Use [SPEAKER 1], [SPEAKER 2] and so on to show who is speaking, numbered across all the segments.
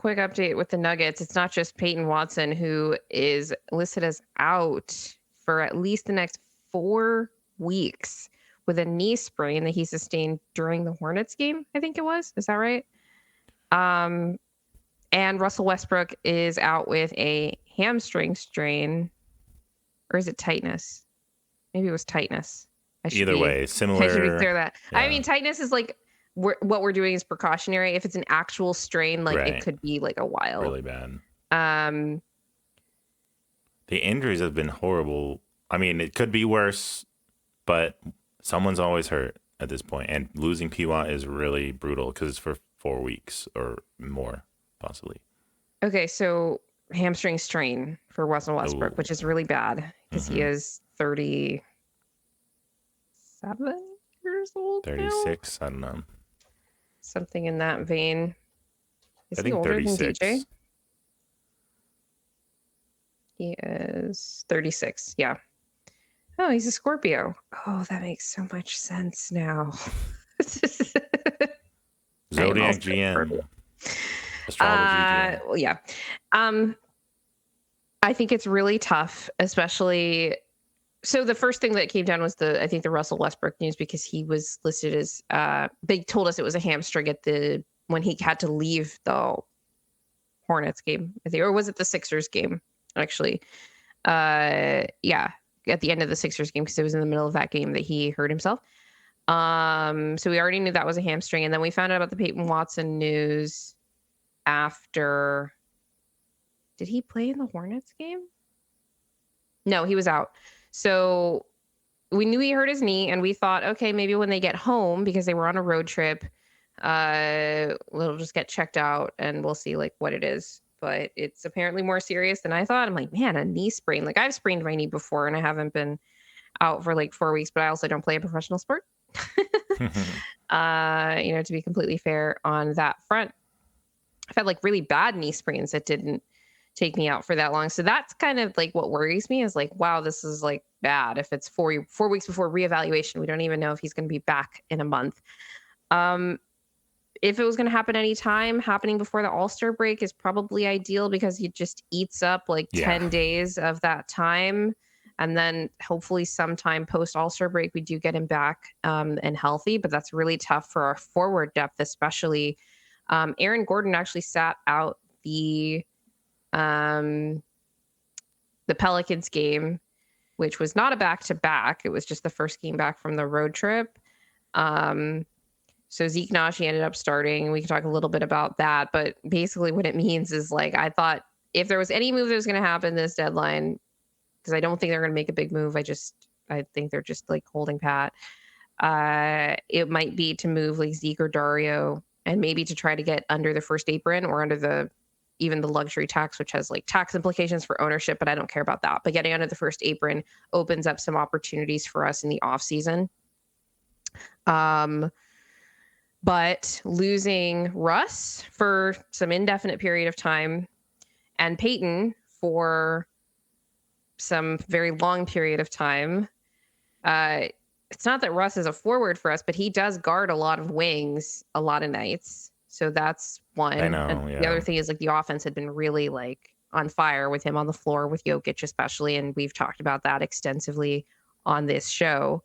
[SPEAKER 1] quick update with the Nuggets. It's not just Peyton Watson who is listed as out for at least the next 4 weeks with a knee sprain that he sustained during the Hornets game, I think it was. Is that right? Um, and Russell Westbrook is out with a hamstring strain, or is it tightness? Maybe it was tightness.
[SPEAKER 2] Either way,
[SPEAKER 1] I
[SPEAKER 2] similar.
[SPEAKER 1] should be clear that.
[SPEAKER 2] Yeah.
[SPEAKER 1] I mean, tightness is like what we're doing is precautionary. If it's an actual strain, like
[SPEAKER 2] Right.
[SPEAKER 1] it could be like a while.
[SPEAKER 2] Really bad.
[SPEAKER 1] Um,
[SPEAKER 2] The injuries have been horrible. I mean, it could be worse, but someone's always hurt at this point. And losing Pwat is really brutal because it's for 4 weeks or more, possibly.
[SPEAKER 1] okay, so hamstring strain for Russell Westbrook, which is really bad because he is 37 years old
[SPEAKER 2] 36,
[SPEAKER 1] now?
[SPEAKER 2] I don't know.
[SPEAKER 1] Something in that vein. Is
[SPEAKER 2] I
[SPEAKER 1] he
[SPEAKER 2] think
[SPEAKER 1] older
[SPEAKER 2] 36.
[SPEAKER 1] than DJ? He is 36. Yeah. Oh, he's a Scorpio. Oh, that makes so much sense now.
[SPEAKER 2] Zodiac GM. Astrology GM.
[SPEAKER 1] Well, yeah. I think it's really tough, especially. So the first thing that came down was I think the Russell Westbrook news, because he was listed as they told us it was a hamstring when he had to leave the Hornets game, I think, or was it the Sixers game? Actually, yeah, at the end of the Sixers game, because it was in the middle of that game that he hurt himself. So we already knew that was a hamstring, and then we found out about the Peyton Watson news after. Did he play in the Hornets game? No, he was out. So we knew he hurt his knee, and we thought, okay, maybe when they get home, because they were on a road trip, they'll just get checked out and we'll see like what it is. But it's apparently more serious than I thought. I'm like, man, a knee sprain. Like, I've sprained my knee before and I haven't been out for like 4 weeks, but I also don't play a professional sport. To be completely fair on that front. I've had like really bad knee sprains that didn't take me out for that long. So that's kind of like what worries me, is like, wow, this is like bad. If it's 4 weeks before reevaluation, we don't even know if he's going to be back in a month. If it was going to happen anytime, happening before the All-Star break is probably ideal, because it just eats up like 10 days of that time. And then hopefully sometime post All-Star break, we do get him back and healthy. But that's really tough for our forward depth, especially. Aaron Gordon actually sat out the Pelicans game, which was not a back-to-back. It was just the first game back from the road trip. So Zeke Naji ended up starting. We can talk a little bit about that. But basically what it means is, like, I thought if there was any move that was going to happen this deadline, because I don't think they're going to make a big move. I think they're just like holding pat. It might be to move like Zeke or Dario, and maybe to try to get under the first apron or under even the luxury tax, which has like tax implications for ownership, but I don't care about that. But getting under the first apron opens up some opportunities for us in the off season. But losing Russ for some indefinite period of time and Peyton for some very long period of time. It's not that Russ is a forward for us, but he does guard a lot of wings a lot of nights. So that's one.
[SPEAKER 2] I know,
[SPEAKER 1] and
[SPEAKER 2] yeah.
[SPEAKER 1] The other thing is, like, the offense had been really like on fire with him on the floor, with Jokic especially, and we've talked about that extensively on this show.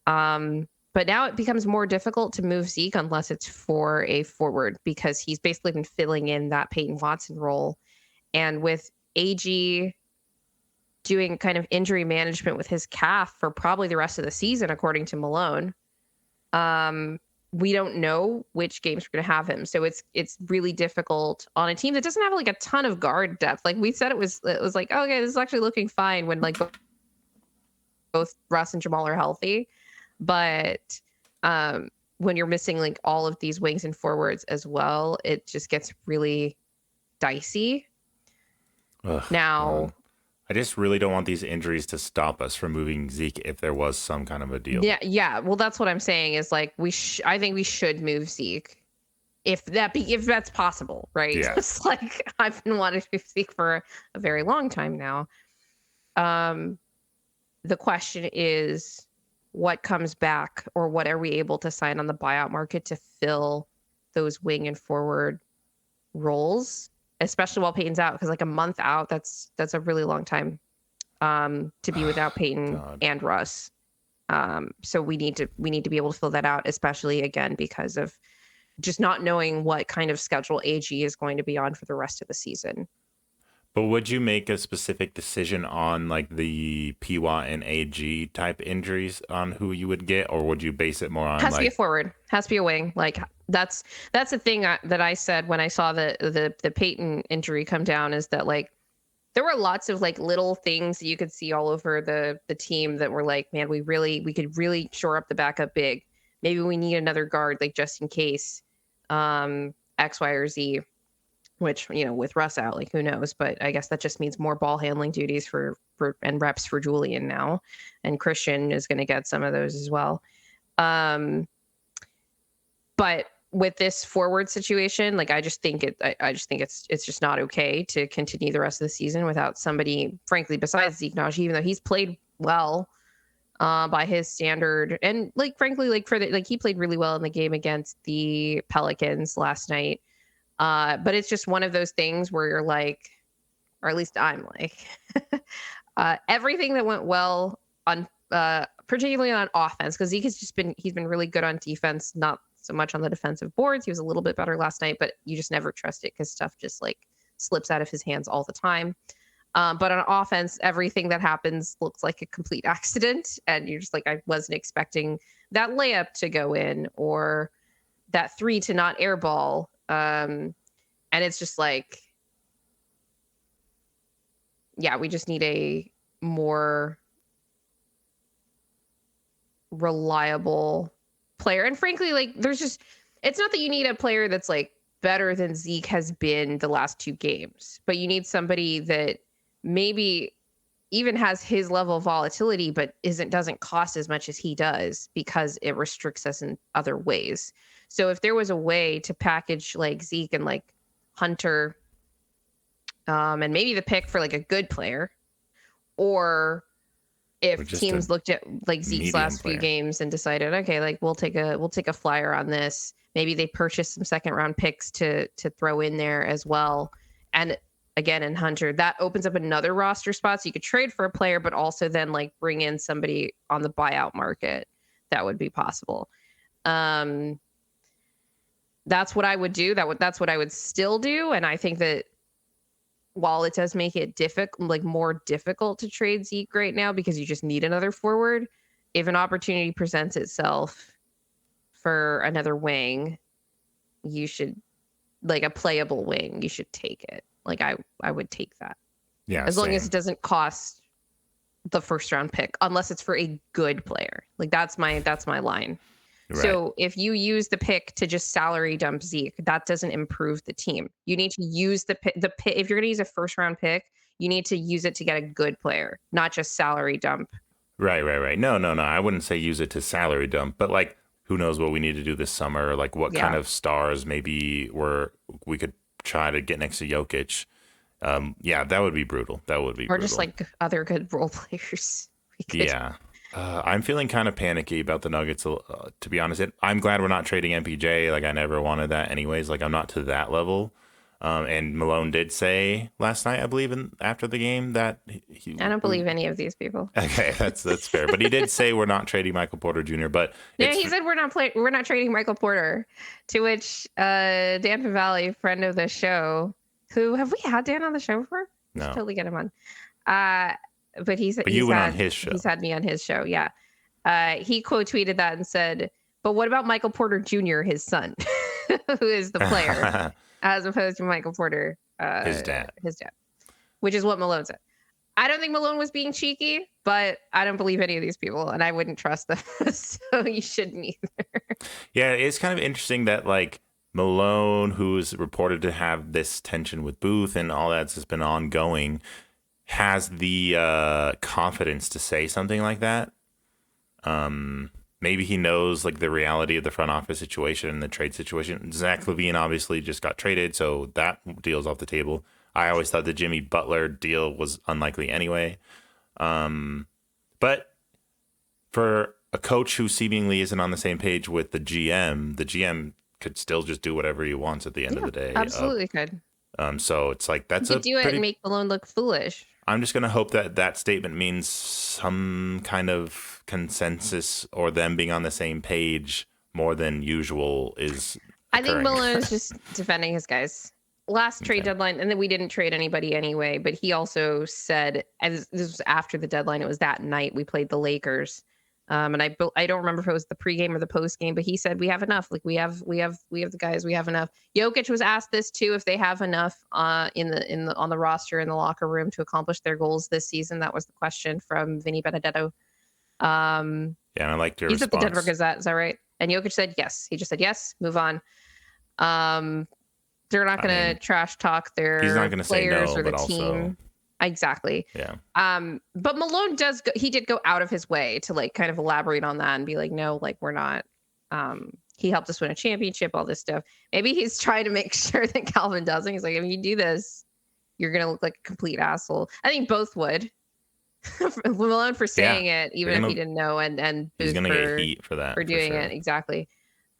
[SPEAKER 1] But now it becomes more difficult to move Zeke unless it's for a forward, because he's basically been filling in that Peyton Watson role. And with AG doing kind of injury management with his calf for probably the rest of the season, according to Malone, we don't know which games we're going to have him. So it's really difficult on a team that doesn't have like a ton of guard depth. Like we said, it was like, oh, okay, this is actually looking fine when like both Russ and Jamal are healthy. But when you're missing like all of these wings and forwards as well, it just gets really dicey. Now,
[SPEAKER 2] I just really don't want these injuries to stop us from moving Zeke if there was some kind of a deal.
[SPEAKER 1] Yeah. Well, that's what I'm saying is like I think we should move Zeke if that's possible, right?
[SPEAKER 2] Yeah.
[SPEAKER 1] It's like I've been wanting to move Zeke for a very long time now. The question is, what comes back, or what are we able to sign on the buyout market to fill those wing and forward roles, especially while Peyton's out, because like a month out, that's a really long time to be without Peyton
[SPEAKER 2] God.
[SPEAKER 1] and Russ. So we need to be able to fill that out, especially again because of just not knowing what kind of schedule AG is going to be on for the rest of the season.
[SPEAKER 2] But would you make a specific decision on like the Pwat and AG type injuries on who you would get, or would you base it more on
[SPEAKER 1] Has to be a
[SPEAKER 2] like
[SPEAKER 1] forward, has to be a wing. Like that's the thing that I said when I saw the Peyton injury come down, is that like there were lots of like little things that you could see all over the team that were like, man, we could really shore up the backup big. Maybe we need another guard, like just in case X, Y, or Z. Which, you know, with Russ out, like who knows? But I guess that just means more ball handling duties for and reps for Julian now, and Christian is going to get some of those as well. But with this forward situation, like I just think it's just not okay to continue the rest of the season without somebody, frankly, besides Zeke, even though he's played well by his standard, and like frankly, like for the like he played really well in the game against the Pelicans last night. But it's just one of those things where you're like, or at least I'm like, everything that went well on, particularly on offense, because Zeke has he's been really good on defense, not so much on the defensive boards. He was a little bit better last night, but you just never trust it because stuff just like slips out of his hands all the time. But on offense, everything that happens looks like a complete accident. And you're just like, I wasn't expecting that layup to go in or that three to not airball. And it's just like, yeah, we just need a more reliable player. And frankly, like it's not that you need a player that's like better than Zeke has been the last two games, but you need somebody that maybe even has his level of volatility, but doesn't cost as much as he does because it restricts us in other ways. So if there was a way to package like Zeke and like Hunter, and maybe the pick for like a good player, or if teams looked at like Zeke's last few games and decided, okay, like we'll take a flyer on this. Maybe they purchase some second round picks to throw in there as well. And again, in Hunter, that opens up another roster spot. So you could trade for a player, but also then like bring in somebody on the buyout market. That would be possible. That's what I would do. That's what I would still do. And I think that while it does make it more difficult to trade Zeke right now because you just need another forward, if an opportunity presents itself for another wing, you should, like a playable wing, you should take it. Like I would take that.
[SPEAKER 2] Yeah.
[SPEAKER 1] As long as it doesn't cost the first round pick, unless it's for a good player. Like that's my line. Right. So if you use the pick to just salary dump Zeke, that doesn't improve the team. You need to use the pick. If you're going to use a first round pick, you need to use it to get a good player, not just salary dump.
[SPEAKER 2] Right. No. I wouldn't say use it to salary dump, but like, who knows what we need to do this summer? Or like what kind of stars maybe we could try to get next to Jokic. Yeah, that would be brutal. Or
[SPEAKER 1] just like other good role players.
[SPEAKER 2] Yeah. I'm feeling kind of panicky about the Nuggets, to be honest. I'm glad we're not trading MPJ. Like, I never wanted that anyways. Like, I'm not to that level. And Malone did say last night, I believe, after the game that
[SPEAKER 1] I don't believe any of these people.
[SPEAKER 2] Okay, that's fair. But he did say we're not trading Michael Porter Jr. But
[SPEAKER 1] yeah, he said we're not trading Michael Porter. To which Dan Valley, friend of the show, who have we had Dan on the show before?
[SPEAKER 2] No,
[SPEAKER 1] totally get him on. But
[SPEAKER 2] you went on his show.
[SPEAKER 1] He's had me on his show. Yeah. He quote tweeted that and said, but what about Michael Porter Jr., his son, who is the player, as opposed to Michael Porter,
[SPEAKER 2] his dad,
[SPEAKER 1] which is what Malone said. I don't think Malone was being cheeky, but I don't believe any of these people and I wouldn't trust them. So you shouldn't either.
[SPEAKER 2] Yeah. It's kind of interesting that like Malone, who is reported to have this tension with Booth and all that's just been ongoing, has the confidence to say something like that. Maybe he knows like the reality of the front office situation and the trade situation. Zach LaVine obviously just got traded, so that deal's off the table. I always thought the Jimmy Butler deal was unlikely anyway. But for a coach who seemingly isn't on the same page with the GM could still just do whatever he wants at the end of the day.
[SPEAKER 1] Absolutely could.
[SPEAKER 2] So it's like that's
[SPEAKER 1] he could do it and make Malone look foolish.
[SPEAKER 2] I'm just gonna hope that that statement means some kind of consensus or them being on the same page more than usual is occurring.
[SPEAKER 1] I think Malone is just defending his guys. Last trade deadline, and then we didn't trade anybody anyway, but he also said, as this was after the deadline, it was that night we played the Lakers. And I don't remember if it was the pregame or the postgame, but he said we have enough. Like we have the guys, we have enough. Jokic was asked this too, if they have enough on the roster in the locker room to accomplish their goals this season. That was the question from Vinny Benedetto.
[SPEAKER 2] Yeah, and I liked your
[SPEAKER 1] response. He's at the Denver Gazette, is that right? And Jokic said yes. He just said yes, move on. They're not going to trash talk their players say no, or the team. Also, exactly.
[SPEAKER 2] Yeah.
[SPEAKER 1] But Malone he did go out of his way to like kind of elaborate on that and be like, no, like we're not. He helped us win a championship, all this stuff. Maybe he's trying to make sure that Calvin doesn't. He's like, if you do this, you're going to look like a complete asshole. I think both would. Malone for saying it, even if he didn't know, and
[SPEAKER 2] he's going to get heat for that.
[SPEAKER 1] For doing it, exactly.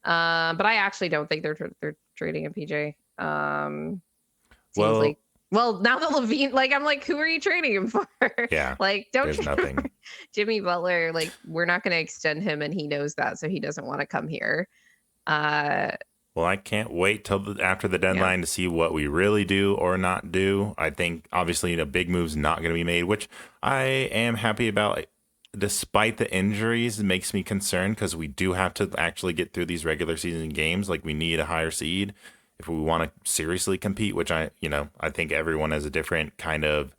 [SPEAKER 1] But I actually don't think they're trading a PJ. Now that Levine, like, I'm like, who are you trading him for?
[SPEAKER 2] Yeah,
[SPEAKER 1] like, don't
[SPEAKER 2] there's nothing.
[SPEAKER 1] Jimmy Butler, like, we're not going to extend him, and he knows that, so he doesn't want to come here.
[SPEAKER 2] Well, I can't wait till after the deadline to see what we really do or not do. I think obviously a big move's not going to be made, which I am happy about. Despite the injuries, it makes me concerned because we do have to actually get through these regular season games. Like, we need a higher seed if we want to seriously compete, which I think everyone has a different kind of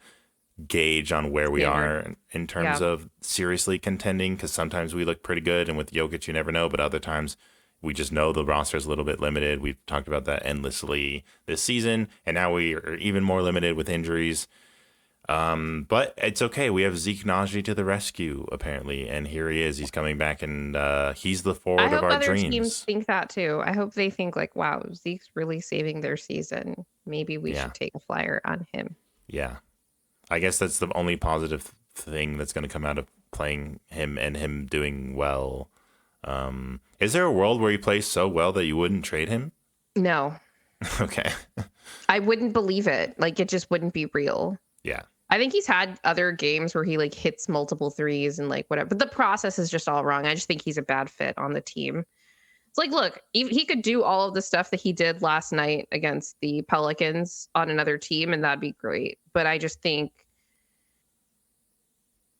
[SPEAKER 2] gauge on where we are in terms of seriously contending, because sometimes we look pretty good, and with Jokic, you never know, but other times we just know the roster is a little bit limited. We've talked about that endlessly this season, and now we are even more limited with injuries. But it's okay. We have Zeke to the rescue, apparently, and here he is. He's coming back, and he's the forward of our dreams. I hope other teams
[SPEAKER 1] think that too. I hope they think like, wow, Zeke's really saving their season. Maybe we should take a flyer on him.
[SPEAKER 2] Yeah. I guess that's the only positive thing that's going to come out of playing him and him doing well. Is there a world where he plays so well that you wouldn't trade him?
[SPEAKER 1] No.
[SPEAKER 2] Okay.
[SPEAKER 1] I wouldn't believe it. Like, it just wouldn't be real.
[SPEAKER 2] Yeah.
[SPEAKER 1] I think he's had other games where he like hits multiple threes and like whatever, but the process is just all wrong. I just think he's a bad fit on the team. It's like, look, he could do all of the stuff that he did last night against the Pelicans on another team, and that'd be great. But I just think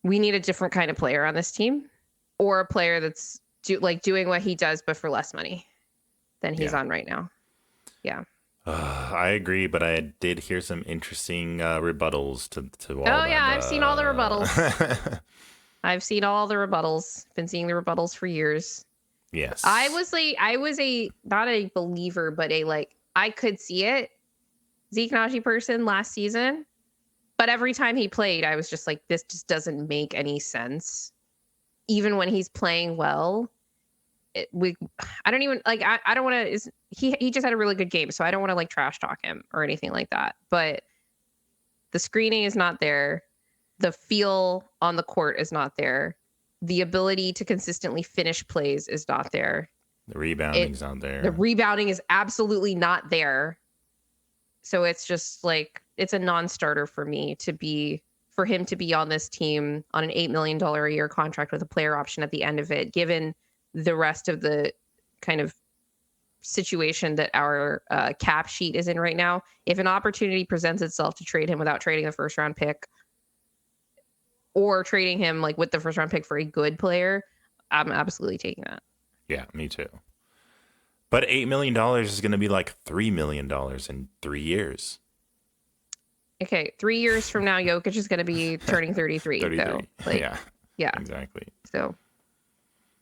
[SPEAKER 1] we need a different kind of player on this team, or a player that's doing what he does, but for less money than he's on right now. Yeah.
[SPEAKER 2] I agree, but I did hear some interesting rebuttals to all that.
[SPEAKER 1] I've seen all the rebuttals. I've seen all the rebuttals. Been seeing the rebuttals for years.
[SPEAKER 2] Yes.
[SPEAKER 1] I was not a believer, but I could see it. Zeke Naji person last season. But every time he played, I was just like, this just doesn't make any sense. Even when he's playing well. I don't even I don't want to. He just had a really good game, so I don't want to like trash talk him or anything like that. But the screening is not there, the feel on the court is not there, the ability to consistently finish plays is not there.
[SPEAKER 2] The rebounding's not there.
[SPEAKER 1] The rebounding is absolutely not there. So it's just like it's a non-starter for him to be on this team on an $8 million a year contract with a player option at the end of it, given the rest of the kind of situation that our cap sheet is in right now. If an opportunity presents itself to trade him without trading a first round pick, or trading him like with the first round pick for a good player, I'm absolutely taking that.
[SPEAKER 2] Yeah, me too. But $8 million is going to be like $3 million in 3 years.
[SPEAKER 1] Okay, 3 years from now, Jokic is going to be turning 33.
[SPEAKER 2] 33.
[SPEAKER 1] Though. Like, yeah,
[SPEAKER 2] exactly.
[SPEAKER 1] So,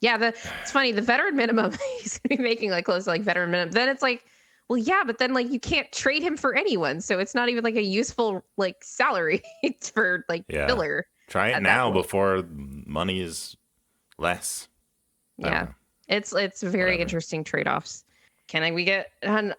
[SPEAKER 1] yeah, it's funny. The veteran minimum, he's going to be making like close to like veteran minimum. Then it's like, well, yeah, but then like you can't trade him for anyone, so it's not even like a useful like salary for like filler.
[SPEAKER 2] Try it now before money is less.
[SPEAKER 1] Yeah, it's very interesting trade-offs. We get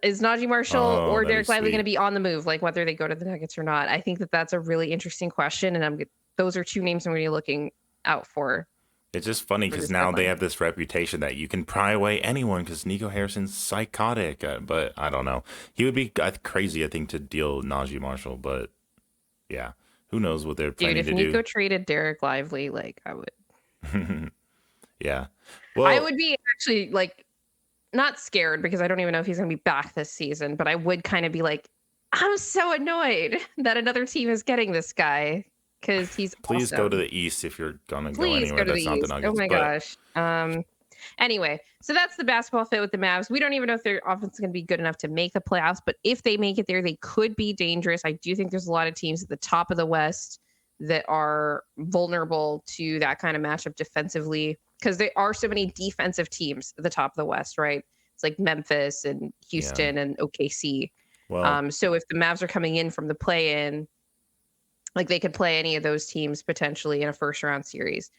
[SPEAKER 1] is Najee Marshall or Derek Lively going to be on the move, like whether they go to the Nuggets or not? I think that's a really interesting question, and those are two names I'm going to be looking out for
[SPEAKER 2] It's just funny because now they have this reputation that you can pry away anyone because Nico Harrison's psychotic. But I don't know. He would be crazy, I think, to deal with Najee Marshall. But yeah, who knows what they're planning to do.
[SPEAKER 1] Dude, if Nico traded Derek Lively, like, I would.
[SPEAKER 2] Yeah. Well,
[SPEAKER 1] I would be actually, like, not scared because I don't even know if he's going to be back this season, but I would kind of be like, I'm so annoyed that another team is getting this guy. Because he's
[SPEAKER 2] please
[SPEAKER 1] awesome.
[SPEAKER 2] go to the East if you're gonna go anywhere that's not the Nuggets.
[SPEAKER 1] Oh my gosh. Anyway, so that's the basketball fit with the Mavs. We don't even know if their offense is going to be good enough to make the playoffs, but if they make it there, they could be dangerous. I do think there's a lot of teams at the top of the West that are vulnerable to that kind of matchup defensively because there are so many defensive teams at the top of the West, right? It's like Memphis and Houston and OKC. Well, so if the Mavs are coming in from the play-in, like they could play any of those teams potentially in a first round series.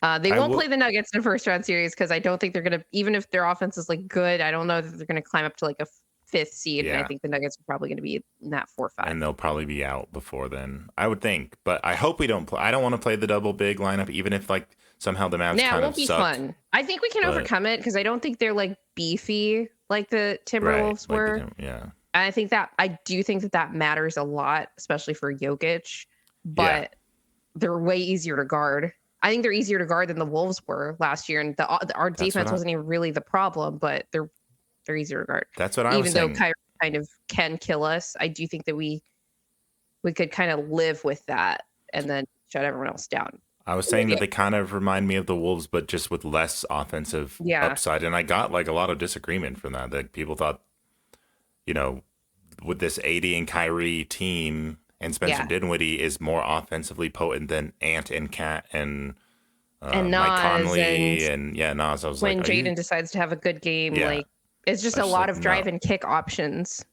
[SPEAKER 1] They won't play the Nuggets in a first round series because I don't think they're going to, even if their offense is like good, I don't know that they're going to climb up to like a 5th seed. Yeah. And I think the Nuggets are probably going to be in that 4-5.
[SPEAKER 2] And they'll probably be out before then, I would think. But I hope we don't play. I don't want to play the double big lineup, even if like somehow the Mavs kind of suck. Yeah, it won't be fun.
[SPEAKER 1] I think we can overcome it because I don't think they're like beefy like the Timberwolves were.
[SPEAKER 2] Yeah.
[SPEAKER 1] I think that I do think that matters a lot, especially for Jokic, but they're way easier to guard. I think they're easier to guard than the Wolves were last year, and our defense wasn't even really the problem, but they're easier to guard.
[SPEAKER 2] That's what I was saying.
[SPEAKER 1] Even though Kyrie kind of can kill us, I do think that we could kind of live with that and then shut everyone else down.
[SPEAKER 2] I was saying that they kind of remind me of the Wolves, but just with less offensive upside, and I got like a lot of disagreement from that. That people thought, you know, with this AD and Kyrie team and Spencer Dinwiddie is more offensively potent than Ant and Cat and
[SPEAKER 1] Nas
[SPEAKER 2] Mike Conley and Nas. I was
[SPEAKER 1] when
[SPEAKER 2] like,
[SPEAKER 1] Jaden decides to have a good game, like it's just a lot of drive and kick options.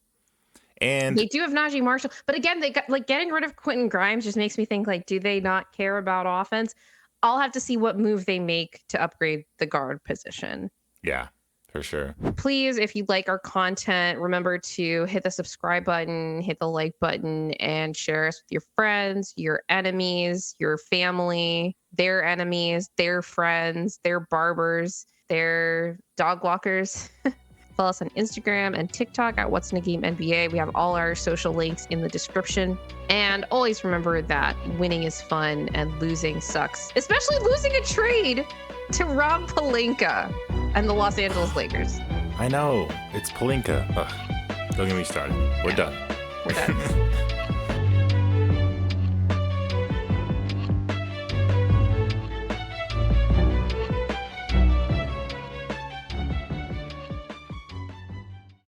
[SPEAKER 1] And they do have Najee Marshall, but again, they got like getting rid of Quentin Grimes just makes me think like, do they not care about offense? I'll have to see what move they make to upgrade the guard position.
[SPEAKER 2] Yeah. For sure.
[SPEAKER 1] Please, if you like our content, remember to hit the subscribe button, hit the like button, and share us with your friends, your enemies, your family, their enemies, their friends, their barbers, their dog walkers. Follow us on Instagram and TikTok at What's in a Game NBA. We have all our social links in the description. And always remember that winning is fun and losing sucks, especially losing a trade to Rob Pelinka and the Los Angeles Lakers.
[SPEAKER 2] I know. It's Pelinka. Ugh. Don't get me started. We're done.
[SPEAKER 1] We're done.